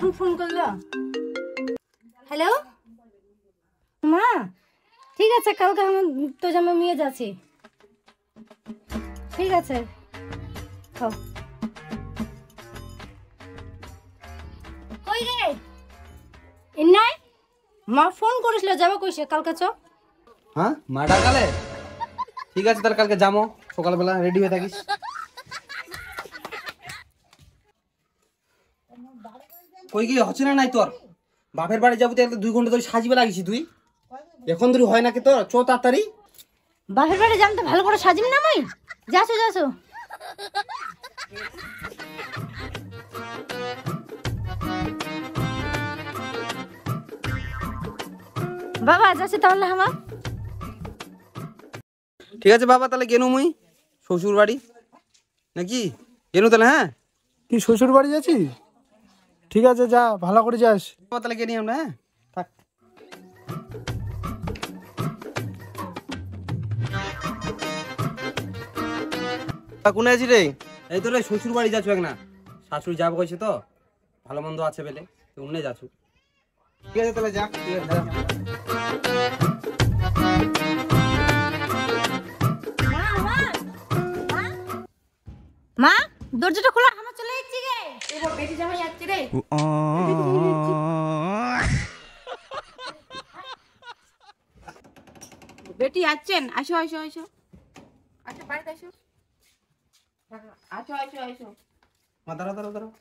এখন ফোন করলো। হ্যালো মা, ঠিক আছে কালকে আমি তো জামা নিয়ে যাচ্ছি। ঠিক আছে কই রে নাই? মা ফোন করেছিল যাবো কইছে কালকে চ। হ্যাঁ মা ডাকালে? ঠিক আছে তাহলে কালকে যাবো, সকালবেলা রেডি হয়ে থাকিস। কই গিয়ে হচ্ছে না নাই তোর? বাপের বাড়ি যাবো, 2 ঘন্টা ধরে সাজিবে লাগিস তুই, এখন ধরে হয় নাকি তোর? চো তাড়াতাড়ি। বাপের বাড়ি যাম তো ভালো করে সাজিম না মই। যাচ্ছো যাচ্ছো। বাবা যাচ্ছে তাহলে আমার। ঠিক আছে বাবা, তাহলে গেনু মুই শ্বশুর বাড়ি নাকি? গেনু তাহলে। হ্যাঁ তুই শ্বশুর বাড়ি যাচ্ছিস? ঠিক আছে যা, ভালো করে যাস। বাবা তাহলে গেনি আমরা। হ্যাঁ থাক। কোনে আছি রে? এই তো রে শ্বশুর বাড়ি যাচ্ছ এক না, শাশুড়ি যাবো কইছে তো, ভালো মন্দ আছে বেলে, তুই উন্নে যাচ্ছ। ঠিক আছে তাহলে যা। ঠিক আছে যা। মা দরজাটা খোলা, আমার চলে যাচ্ছি গে। এবার বেটি জামাই যাচ্ছে রে। বেটি আছেন? আসো আসো আসো, আচ্ছা বাড়িতে আসো, আসো আসো আসো। মা দাঁড়াও দাঁড়াও দাঁড়াও।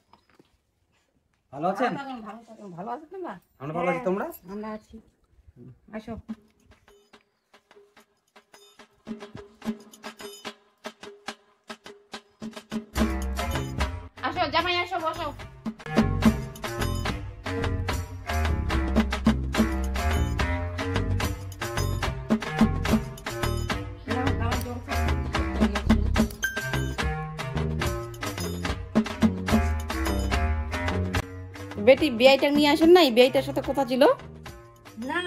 ভালো আছেন? ভালো থাকেন, ভালো আছেন তোমরা? আমরা ভালো আছি, তোমরা? আমরা আছি। আসো আসো জামাই আসো, বসো। বেটি বিয়েটা নিয়ে আসেন নাই? বিয়েটার সাথে কথা ছিল না,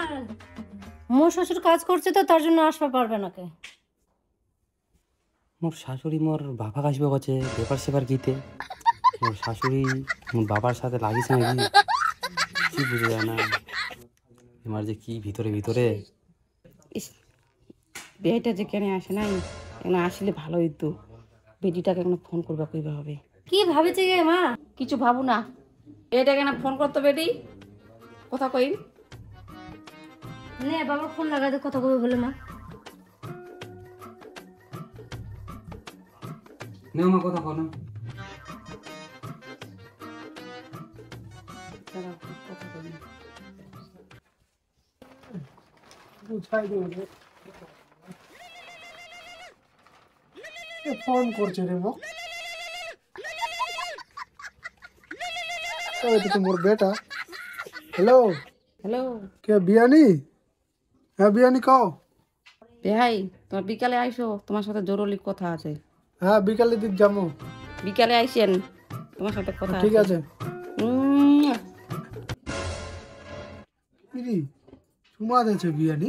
মোর শ্বশুর কাজ করছে তো তার জন্য আসতে পারবে না কে। মোর শাশুড়ি মোর বাবা আসবে কাছে ব্যাপার সেবার গীতে, মোর শাশুড়ি মোর বাবার সাথে লাগিছে নাকি কি বুঝে যায় না আমার যে কি ভিতরে ভিতরে। বিয়েটা যে কেন আসে নাই, কেন আসলে ভালো হইতো। বেটিটাকে এখন ফোন করবা কইবা হবে। কি ভাবেছে গে মা? কিছু ভাবো না, এটা কেন ফোন করতো বেটি, কথা কই। নে বাবার ফোন লাগাতে কথা কবে বলে মা। নেও মা কথা কও না। কথা কই না। বুঝাই দেবে। ফোন করছে রে মো। এটা তো মোর বেটা। হ্যালো হ্যালো কে বিয়ানি? হ্যাঁ বিয়ানি কও। ভাই, তোমার বিকালে আইসো, তোমার সাথে জরুরি কথা আছে। হ্যাঁ বিকালের দিক যাবো। বিকালে আইসেন, তোমার সাথে কথা ঠিক আছে। উম, ইরি চুমা দিয়েছে বিয়ানি,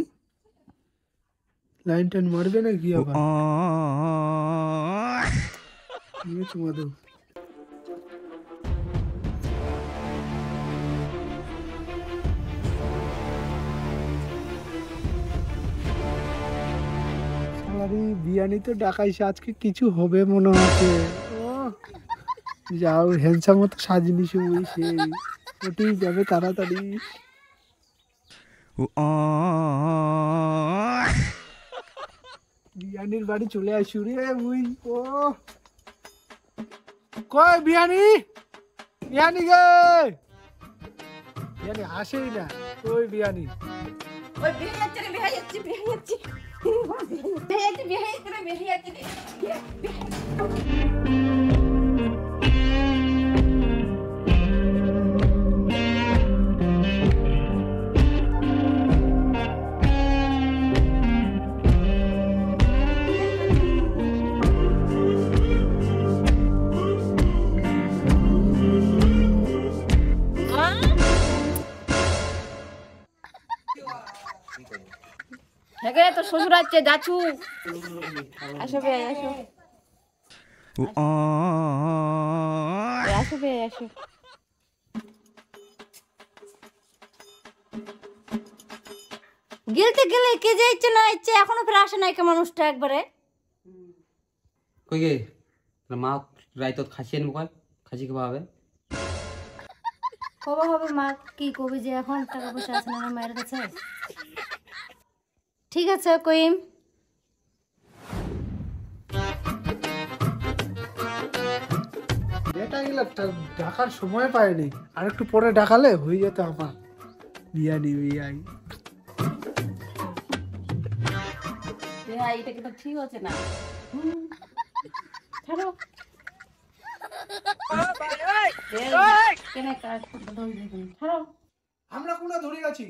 লাইন টাইন মারবে না কি আবার? চুমা দেব। বিয়ানি তো ডাকাইছে, আজকে কিছু হবে মনে হচ্ছে। যাও হ্যান্ডসাম মতো সাজিনি শুই, সেই ওটি যাবে তাড়াতাড়ি। বিয়ানির বাড়ি চলে আসি রে মুই। ও কই বিয়ানি? বিয়ানি গে, বিয়ানি আসেই না। ওই বিয়ানি ওই বিয়ে যাচ্ছে রে, বিয়ে যাচ্ছে, বিয়ে যাচ্ছে, বিয়ে যাচ্ছে, বিয়ে যাচ্ছে রে, বিয়ে যাচ্ছে রে, হ্যাঁ তো শ্বশুর আছে, যাচ্ছু। আসো বে, আসো আসো বে, আসো। গেলতে গেলে কে যে ইচ্ছে না ইচ্ছে এখনো ফের আসে নাই কে মানুষটা একবারে। কই গে মা রাইতত খাসি আনবো কয় খাসি খাওয়া হবে কবে হবে মা কি কবে যে এখন টাকা পয়সা আছে না মায়ের কাছে। ঠিক আছে কইম। এটা গেলে ডাকার সময় পায়নি, আর একটু পরে ডাকালে হয়ে যেত আমার বিয়ানি বিয়াই। এটা কিন্তু ঠিক হচ্ছে না। ছাড়ো কেন কাজ ছাড়ো। আমরা কোনা ধরে গেছি।